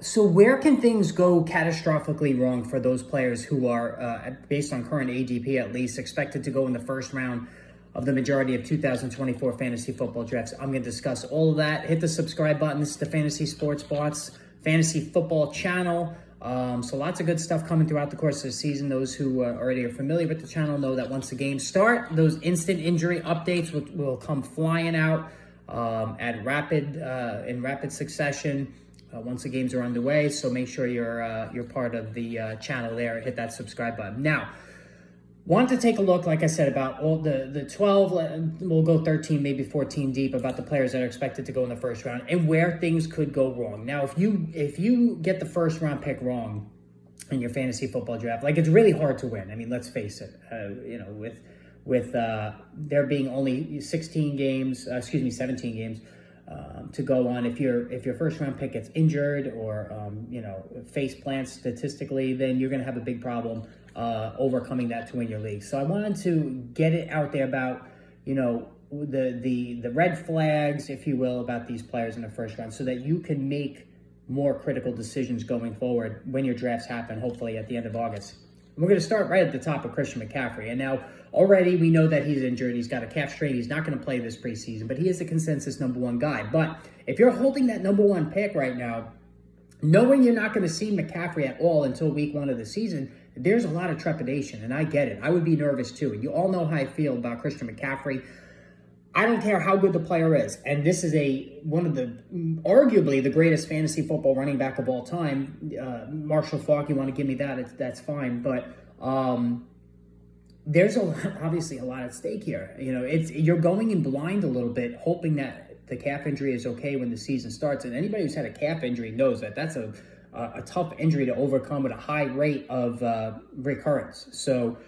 So where can things go catastrophically wrong for those players who are, based on current ADP at least, expected to go in the first round of the majority of 2024 fantasy football drafts? I'm going to discuss all of that. Hit the subscribe button. This is the Fantasy Sports Bots Fantasy Football channel. So lots of good stuff coming throughout the course of the season. Those who already are familiar with the channel know that once the games start, those instant injury updates will come flying out in rapid succession. Once the games are underway, so make sure you're part of the channel there. Hit that subscribe button. Now, want to take a look, like I said, about all the 12, we'll go 13, maybe 14 deep, about the players that are expected to go in the first round and where things could go wrong. Now, if you get the first round pick wrong in your fantasy football draft, like, it's really hard to win. I mean, let's face it. With there being only 17 games. To go on. If your first round pick gets injured or face plants statistically, then you're going to have a big problem overcoming that to win your league. So I wanted to get it out there about the red flags, if you will, about these players in the first round, so that you can make more critical decisions going forward when your drafts happen, hopefully at the end of August. We're going to start right at the top of Christian McCaffrey. And now already we know that he's injured. He's got a calf strain. He's not going to play this preseason, but he is the consensus number one guy. But if you're holding that number one pick right now, knowing you're not going to see McCaffrey at all until week 1 of the season, there's a lot of trepidation, and I get it. I would be nervous too. And you all know how I feel about Christian McCaffrey. I don't care how good the player is, and this is arguably the greatest fantasy football running back of all time. Marshall Faulk, you want to give me that? That's fine, but there's obviously a lot at stake here. You're going in blind a little bit, hoping that the calf injury is okay when the season starts. And anybody who's had a calf injury knows that that's a tough injury to overcome with a high rate of recurrence. So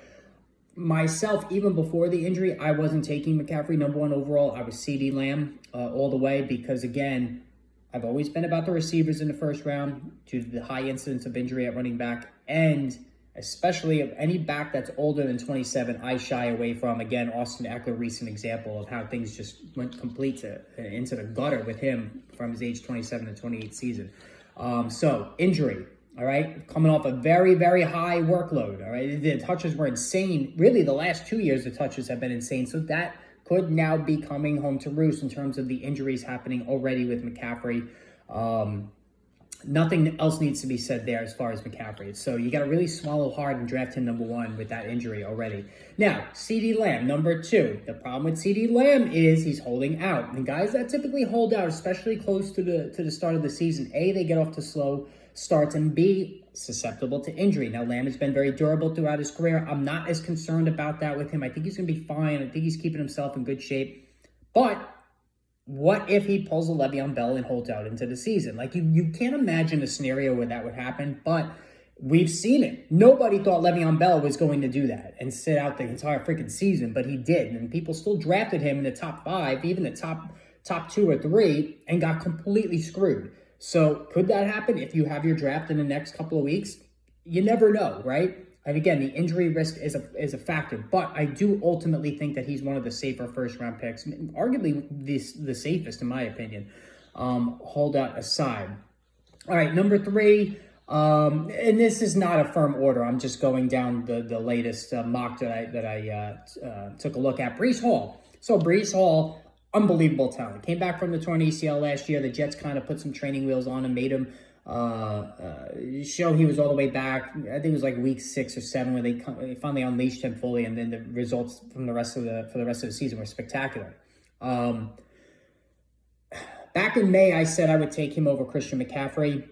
myself, even before the injury, I wasn't taking McCaffrey number one overall. I was CeeDee Lamb all the way because, again, I've always been about the receivers in the first round due to the high incidence of injury at running back, and especially of any back that's older than 27, I shy away from. Again, Austin Eckler, recent example of how things just went into the gutter with him from his age 27 to 28 season. So injury. All right, coming off a very, very high workload. All right, the touches were insane. Really, the last 2 years, the touches have been insane. So that could now be coming home to roost in terms of the injuries happening already with McCaffrey. Nothing else needs to be said there as far as McCaffrey. So you got to really swallow hard and draft him number one with that injury already. Now, CeeDee Lamb, number two. The problem with CeeDee Lamb is he's holding out. And guys that typically hold out, especially close to the start of the season, A, they get off to slow starts, and B, susceptible to injury. Now, Lamb has been very durable throughout his career. I'm not as concerned about that with him. I think he's going to be fine. I think he's keeping himself in good shape. But what if he pulls a Le'Veon Bell and holds out into the season? Like, you can't imagine a scenario where that would happen, but we've seen it. Nobody thought Le'Veon Bell was going to do that and sit out the entire freaking season, but he did. And people still drafted him in the top 5, even the top 2 or 3, and got completely screwed. So could that happen if you have your draft in the next couple of weeks? You never know, right? And again, the injury risk is a factor, but I do ultimately think that he's one of the safer first-round picks, arguably the safest in my opinion, holdout aside. All right, number 3, and this is not a firm order. I'm just going down the latest mock that I took a look at. Breece Hall. So Breece Hall, unbelievable talent. Came back from the torn ACL last year. The Jets kind of put some training wheels on and made him show he was all the way back. I think it was like week 6 or 7 where they finally unleashed him fully, and then the results from the rest of the season were spectacular. Back in May, I said I would take him over Christian McCaffrey.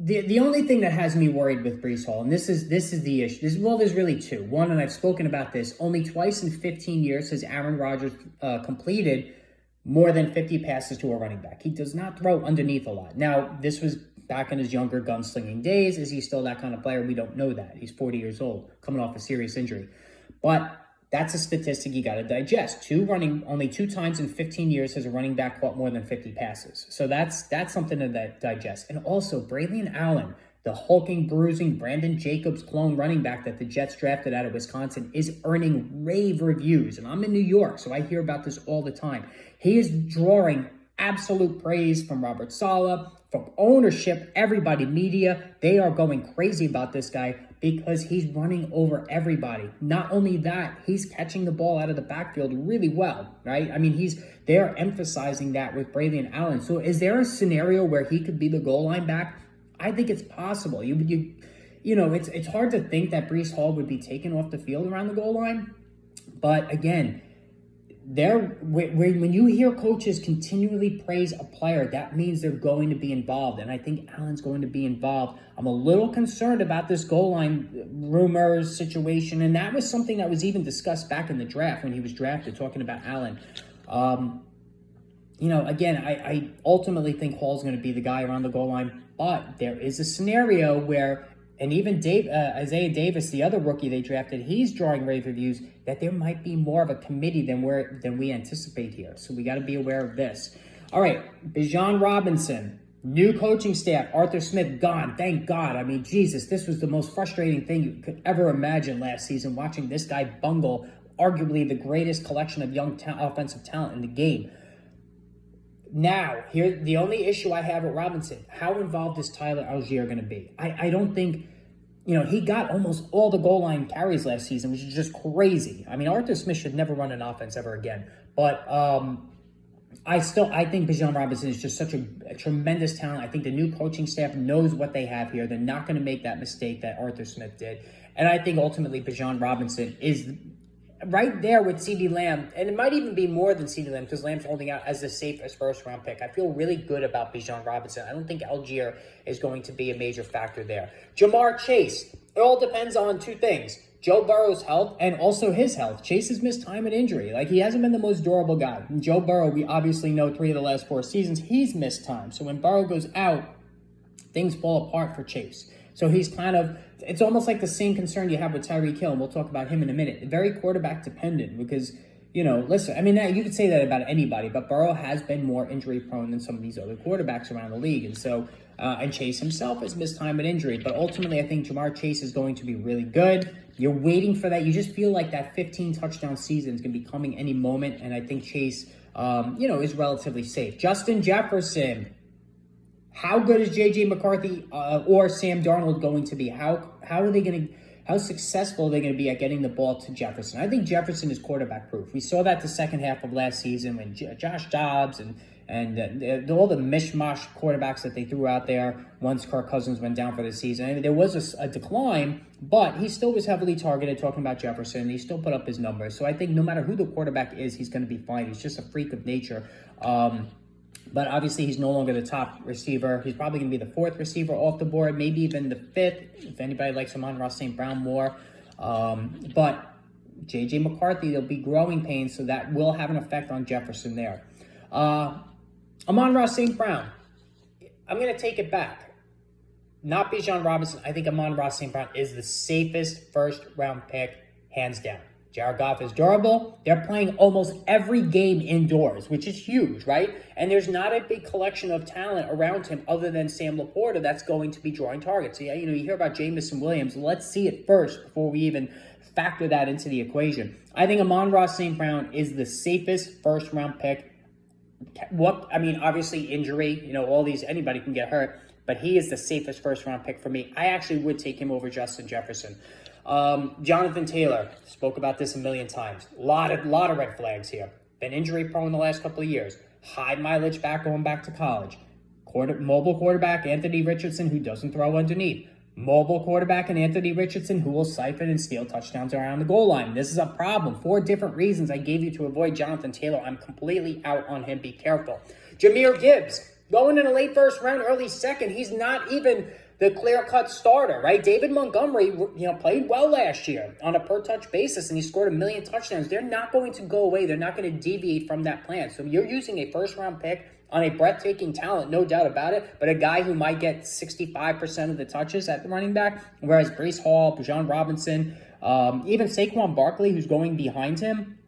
The only thing that has me worried with Breece Hall, and this is the issue. There's really two. One, and I've spoken about this, only twice in 15 years has Aaron Rodgers completed more than 50 passes to a running back. He does not throw underneath a lot. Now, this was back in his younger gunslinging days. Is he still that kind of player? We don't know that. He's 40 years old, coming off a serious injury. But that's a statistic you got to digest. Only 2 times in 15 years has a running back caught more than 50 passes. So that's something to digest. And also, Braylon Allen, the hulking, bruising Brandon Jacobs clone running back that the Jets drafted out of Wisconsin, is earning rave reviews. And I'm in New York, so I hear about this all the time. He is drawing absolute praise from Robert Saleh, from ownership, everybody, media. They are going crazy about this guy because he's running over everybody. Not only that, he's catching the ball out of the backfield really well, right? I mean, they're emphasizing that with Braylon Allen. So is there a scenario where he could be the goal line back? I think it's possible. It's hard to think that Breece Hall would be taken off the field around the goal line. But again, when you hear coaches continually praise a player, that means they're going to be involved. And I think Allen's going to be involved. I'm a little concerned about this goal line rumors situation. And that was something that was even discussed back in the draft when he was drafted, talking about Allen. Again, I ultimately think Hall's going to be the guy around the goal line. But there is a scenario where, and even Isaiah Davis, the other rookie they drafted, he's drawing rave reviews that there might be more of a committee than we anticipate here. So we got to be aware of this. All right, Bijan Robinson, new coaching staff, Arthur Smith gone. Thank God. I mean, Jesus, this was the most frustrating thing you could ever imagine last season, watching this guy bungle arguably the greatest collection of young offensive talent in the game. Now, here, the only issue I have with Robinson, how involved is Tyler Algier going to be? I don't think, he got almost all the goal line carries last season, which is just crazy. I mean, Arthur Smith should never run an offense ever again. But I think Bijan Robinson is just such a tremendous talent. I think the new coaching staff knows what they have here. They're not going to make that mistake that Arthur Smith did. And I think ultimately Bijan Robinson is right there with CeeDee Lamb, and it might even be more than CeeDee Lamb because Lamb's holding out as the safest first-round pick. I feel really good about Bijan Robinson. I don't think Algier is going to be a major factor there. Jamar Chase, it all depends on two things: Joe Burrow's health and also his health. Chase has missed time and injury. He hasn't been the most durable guy. And Joe Burrow, we obviously know 3 of the last 4 seasons, he's missed time. So when Burrow goes out, things fall apart for Chase. So he's it's almost like the same concern you have with Tyreek Hill, and we'll talk about him in a minute. Very quarterback dependent because, listen, I mean, you could say that about anybody, but Burrow has been more injury prone than some of these other quarterbacks around the league. And so, and Chase himself has missed time and injury. But ultimately, I think Jamar Chase is going to be really good. You're waiting for that. You just feel like that 15 touchdown season is going to be coming any moment. And I think Chase, is relatively safe. Justin Jefferson. How good is J.J. McCarthy or Sam Darnold going to be? How successful are they going to be at getting the ball to Jefferson? I think Jefferson is quarterback proof. We saw that the second half of last season when Josh Dobbs and all the mishmash quarterbacks that they threw out there once Kirk Cousins went down for the season. I mean, there was a decline, but he still was heavily targeted, talking about Jefferson. He still put up his numbers. So I think no matter who the quarterback is, he's going to be fine. He's just a freak of nature. But obviously, he's no longer the top receiver. He's probably going to be the 4th receiver off the board, maybe even the 5th, if anybody likes Amon-Ra St. Brown more. But J.J. McCarthy, there'll be growing pains, so that will have an effect on Jefferson there. Amon-Ra St. Brown, I'm going to take it back. Not Bijan Robinson. I think Amon-Ra St. Brown is the safest first-round pick, hands down. Jared Goff is durable. They're playing almost every game indoors, which is huge, right? And there's not a big collection of talent around him other than Sam Laporta that's going to be drawing targets. You hear about Jameson Williams. Let's see it first before we even factor that into the equation. I think Amon-Ra St. Brown is the safest first-round pick. Obviously injury, anybody can get hurt, but he is the safest first-round pick for me. I actually would take him over Justin Jefferson. Jonathan Taylor, spoke about this a million times. A lot of red flags here. Been injury prone the last couple of years. High mileage going back to college. Mobile quarterback Anthony Richardson, who doesn't throw underneath. Mobile quarterback and Anthony Richardson, who will siphon and steal touchdowns around the goal line. This is a problem. 4 different reasons I gave you to avoid Jonathan Taylor. I'm completely out on him. Be careful. Jahmyr Gibbs, going in a late first round, early second. He's not even the clear-cut starter, right? David Montgomery, played well last year on a per-touch basis, and he scored 1 million touchdowns. They're not going to go away. They're not going to deviate from that plan. So you're using a first-round pick on a breathtaking talent, no doubt about it, but a guy who might get 65% of the touches at the running back, whereas Breece Hall, Bijan Robinson, even Saquon Barkley, who's going behind him,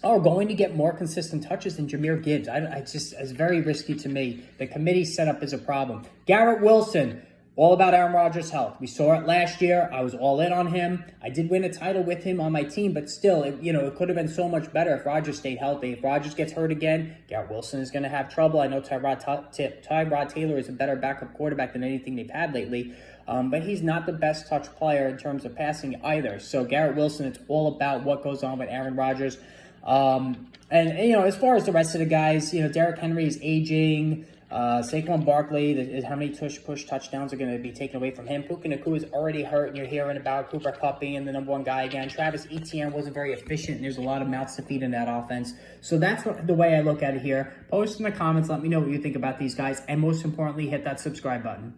are going to get more consistent touches than Jahmyr Gibbs. It's very risky to me. The committee setup is a problem. Garrett Wilson. all about Aaron Rodgers' health. We saw it last year. I was all in on him. I did win a title with him on my team, but still, it could have been so much better if Rodgers stayed healthy. If Rodgers gets hurt again, Garrett Wilson is going to have trouble. I know Tyrod Taylor is a better backup quarterback than anything they've had lately, but he's not the best touch player in terms of passing either. So Garrett Wilson, it's all about what goes on with Aaron Rodgers. As far as the rest of the guys, Derrick Henry is aging. Saquon Barkley, how many push touchdowns are going to be taken away from him? Puka Nacua is already hurt, and you're hearing about Cooper Kupp being the number one guy again. Travis Etienne wasn't very efficient, and there's a lot of mouths to feed in that offense. So that's the way I look at it here. Post in the comments. Let me know what you think about these guys, and most importantly, hit that subscribe button.